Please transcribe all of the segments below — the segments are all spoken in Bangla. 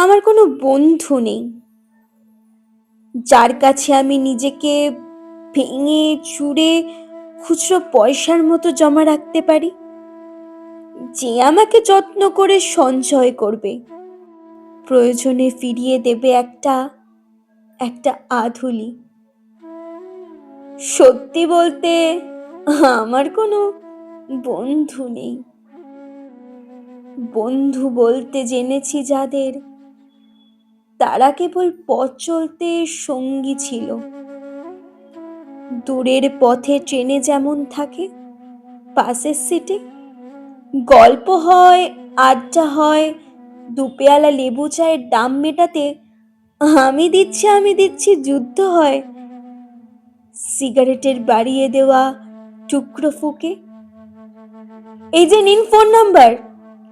আমার কোনো বন্ধু নেই, যার কাছে আমি নিজেকে ভেঙে চুরে খুচরো পয়সার মতো জমা রাখতে পারি, যে আমাকে যত্ন করে সঞ্চয় করবে, প্রয়োজনে ফিরিয়ে দেবে একটা একটা আধুলি। সত্যি বলতে আমার কোনো বন্ধু নেই। বন্ধু বলতে জেনেছি যাদের, তারা কেবল পথ চলতে সঙ্গী ছিল। দূরের পথে ট্রেনে যেমন থাকে, পাশের সিটে গল্প হয়, আড্ডা হয়, দুপেয়ালা লেবু চায়ের দাম মেটাতে আমি দিচ্ছি যুদ্ধ হয়। সিগারেটের বাড়িয়ে দেওয়া টুকরো ফুকে, এই যে নিন ফোন নাম্বার,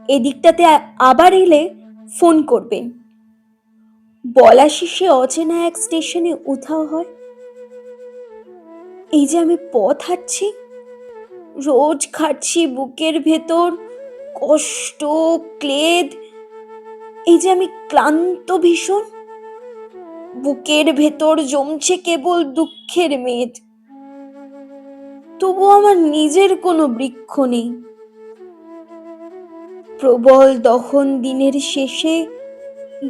এদিকটাতে আবার এলে ফোন করবেন, বলা শেষে অচেনা এক স্টেশনে উধাও হয়। এই যে আমি পথ হাঁটছি, রোজ খাচ্ছি বুকের ভেতর কষ্ট, ক্লেদ। এই যে আমি ক্লান্ত ভীষণ, বুকের ভেতর জমছে কেবল দুঃখের মেদ। তবু আমার নিজের কোনো বৃক্ষ নেই। প্রবল দহন দিনের শেষে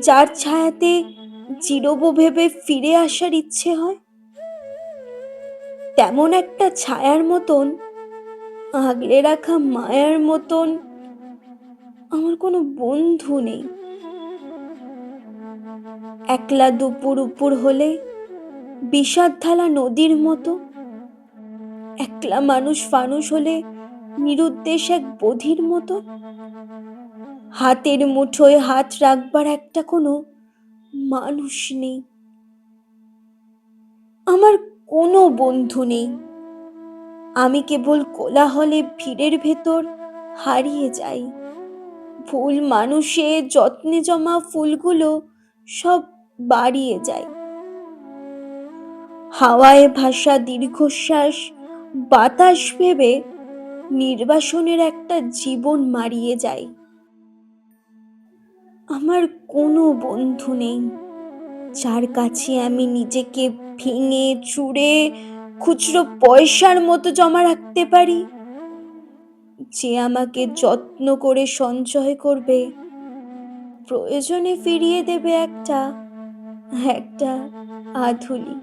যার ছায়াতে চিরব ভেবে ফিরে আসার ইচ্ছে হয়, তেমন একটা ছায়ার মতন, আগলে রাখা মায়ার মতন আমার কোনো বন্ধু নেই। একলা দুপুর উপর হলে বিষাদ ঢালা নদীর মতো, একলা মানুষ ফানুষ হলে নিরুদ্দেশ এক বধির মতো, হাতের মুঠোয় হাত রাখবার একটা কোনো মানুষ নেই। আমার কোনো বন্ধু নেই। আমি কেবল কোলাহলে ভিড়ের ভেতর হারিয়ে যাই। ভুল মানুষে যত্নে জমা ফুলগুলো সব বাড়িয়ে যায়। হাওয়ায় ভাসা দীর্ঘশ্বাস বাতাস ভেবে নির্বাসনের একটা জীবন মারিয়ে যায়। আমার কোনো বন্ধু নেই, যার কাছে আমি নিজেকে ভেঙে চুরে খুচরো পয়সার মতো জমা রাখতে পারি, যে আমাকে যত্ন করে সঞ্চয় করবে, প্রয়োজনে ফিরিয়ে দেবে একটা একটা আধুলি।